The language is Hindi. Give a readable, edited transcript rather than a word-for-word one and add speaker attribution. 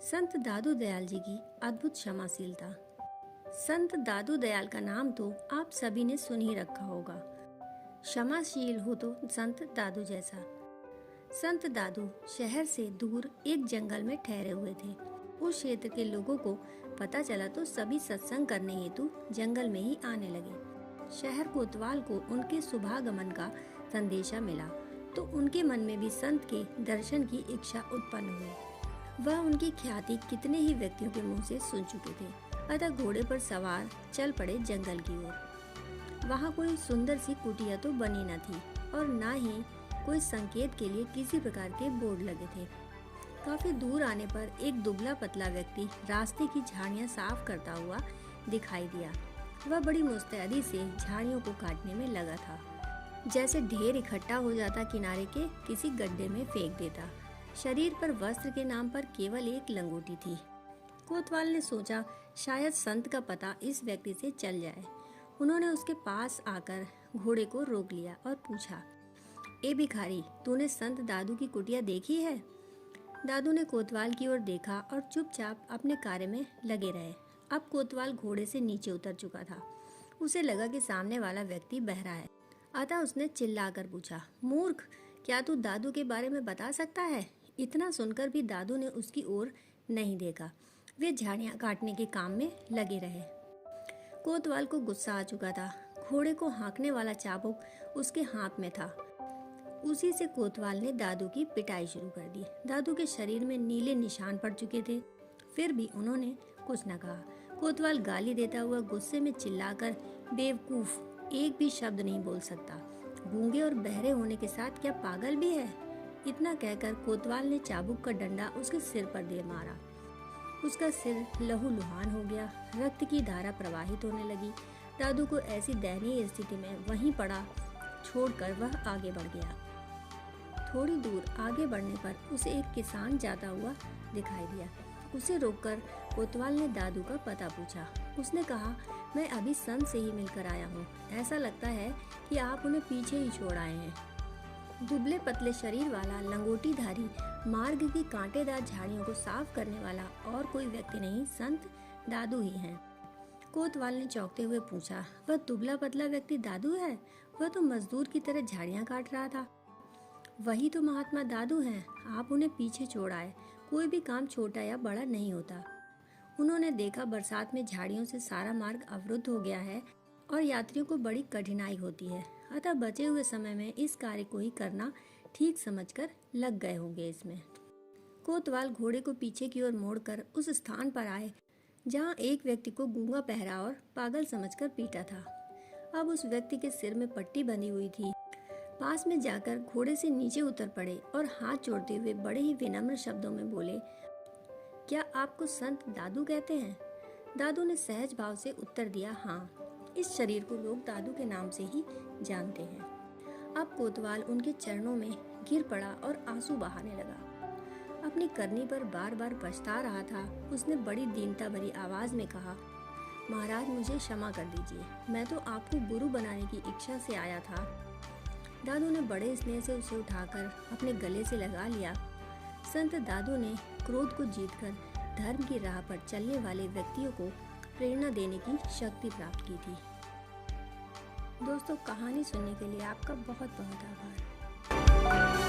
Speaker 1: संत दादू दयाल जी की अद्भुत क्षमाशीलता। संत दादू दयाल का नाम तो आप सभी ने सुन ही रखा होगा। क्षमाशील हो तो संत दादू जैसा। संत दादू शहर से दूर एक जंगल में ठहरे हुए थे। उस क्षेत्र के लोगों को पता चला तो सभी सत्संग करने हेतु जंगल में ही आने लगे। शहर कोतवाल को उनके शुभागमन का संदेशा मिला तो उनके मन में भी संत के दर्शन की इच्छा उत्पन्न हुई। वह उनकी ख्याति कितने ही व्यक्तियों के मुंह से सुन चुके थे, अतः घोड़े पर सवार चल पड़े जंगल की ओर। वहाँ कोई सुंदर सी कुटिया तो बनी न थी और न ही कोई संकेत के लिए किसी प्रकार के बोर्ड लगे थे। काफी दूर आने पर एक दुबला पतला व्यक्ति रास्ते की झाड़ियाँ साफ करता हुआ दिखाई दिया। वह बड़ी मुस्तैदी से झाड़ियों को काटने में लगा था, जैसे ढेर इकट्ठा हो जाता किनारे के किसी गड्ढे में फेंक देता। शरीर पर वस्त्र के नाम पर केवल एक लंगोटी थी। कोतवाल ने सोचा शायद संत का पता इस व्यक्ति से चल जाए। उन्होंने उसके पास आकर घोड़े को रोक लिया और पूछा, ए भिखारी, तूने संत दादू की कुटिया देखी है? दादू ने कोतवाल की ओर देखा और चुपचाप अपने कार्य में लगे रहे। अब कोतवाल घोड़े से नीचे उतर चुका था। उसे लगा कि सामने वाला व्यक्ति बहरा है, अतः उसने चिल्लाकर पूछा, मूर्ख, क्या तू दादू के बारे में बता सकता है? इतना सुनकर भी दादू ने उसकी ओर नहीं देखा। वे झाड़ियाँ काटने के काम में लगे रहे। कोतवाल को गुस्सा आ चुका था। घोड़े को हाँकने वाला चाबुक उसके हाथ में था। उसी से कोतवाल ने दादू की पिटाई शुरू कर दी। दादू के शरीर में नीले निशान पड़ चुके थे, फिर भी उन्होंने कुछ न कहा। कोतवाल गाली देता हुआ गुस्से में चिल्लाकर, बेवकूफ, एक भी शब्द नहीं बोल सकता। गूंगे और बहरे होने के साथ क्या पागल भी है? इतना कहकर कोतवाल ने चाबुक का डंडा उसके सिर पर दे मारा। उसका सिर लहूलुहान हो गया, रक्त की धारा प्रवाहित होने लगी। दादू को ऐसी दयनीय स्थिति में वहीं पड़ा छोड़कर वह आगे बढ़ गया। थोड़ी दूर आगे बढ़ने पर उसे एक किसान जाता हुआ दिखाई दिया। उसे रोककर कोतवाल ने दादू का पता पूछा। उसने कहा, मैं अभी संत से ही मिलकर आया हूँ। ऐसा लगता है कि आप उन्हें पीछे ही छोड़ आए हैं। दुबले पतले शरीर वाला लंगोटीधारी मार्ग की कांटेदार झाड़ियों को साफ करने वाला और कोई व्यक्ति नहीं, संत दादू ही हैं। कोतवाल ने चौंकते हुए पूछा, वह दुबला पतला व्यक्ति दादू है? वह तो मजदूर की तरह झाड़ियाँ काट रहा था। वही तो महात्मा दादू हैं। आप उन्हें पीछे छोड़ आए। कोई भी काम छोटा या बड़ा नहीं होता। उन्होंने देखा बरसात में झाड़ियों से सारा मार्ग अवरुद्ध हो गया है और यात्रियों को बड़ी कठिनाई होती है, अतः बचे हुए समय में इस कार्य को ही करना ठीक समझकर लग गए होंगे इसमें। कोतवाल घोड़े को पीछे की ओर मोड़कर उस स्थान पर आए जहां एक व्यक्ति को गूंगा पहरा और पागल समझकर पीटा था। अब उस व्यक्ति के सिर में पट्टी बंधी हुई थी। पास में जाकर घोड़े से नीचे उतर पड़े और हाथ जोड़ते हुए बड़े ही विनम्र शब्दों में बोले, क्या आपको संत दादू कहते हैं? दादू ने सहज भाव से उत्तर दिया, हाँ, इस शरीर को लोग दादू के नाम से ही जानते हैं। अब कोतवाल उनके चरणों में गिर पड़ा और आंसू बहाने लगा। अपनी करनी पर बार बार पछता रहा था। उसने बड़ी दीनता भरी आवाज में कहा, महाराज, मुझे क्षमा कर दीजिए, मैं तो आपको गुरु बनाने की इच्छा से आया था। दादू ने बड़े स्नेह से उसे उठाकर अपने गले से लगा लिया। संत दादू ने क्रोध को जीतकर धर्म की राह पर चलने वाले व्यक्तियों को प्रेरणा देने की शक्ति प्राप्त की थी। दोस्तों, कहानी सुनने के लिए आपका बहुत बहुत आभार।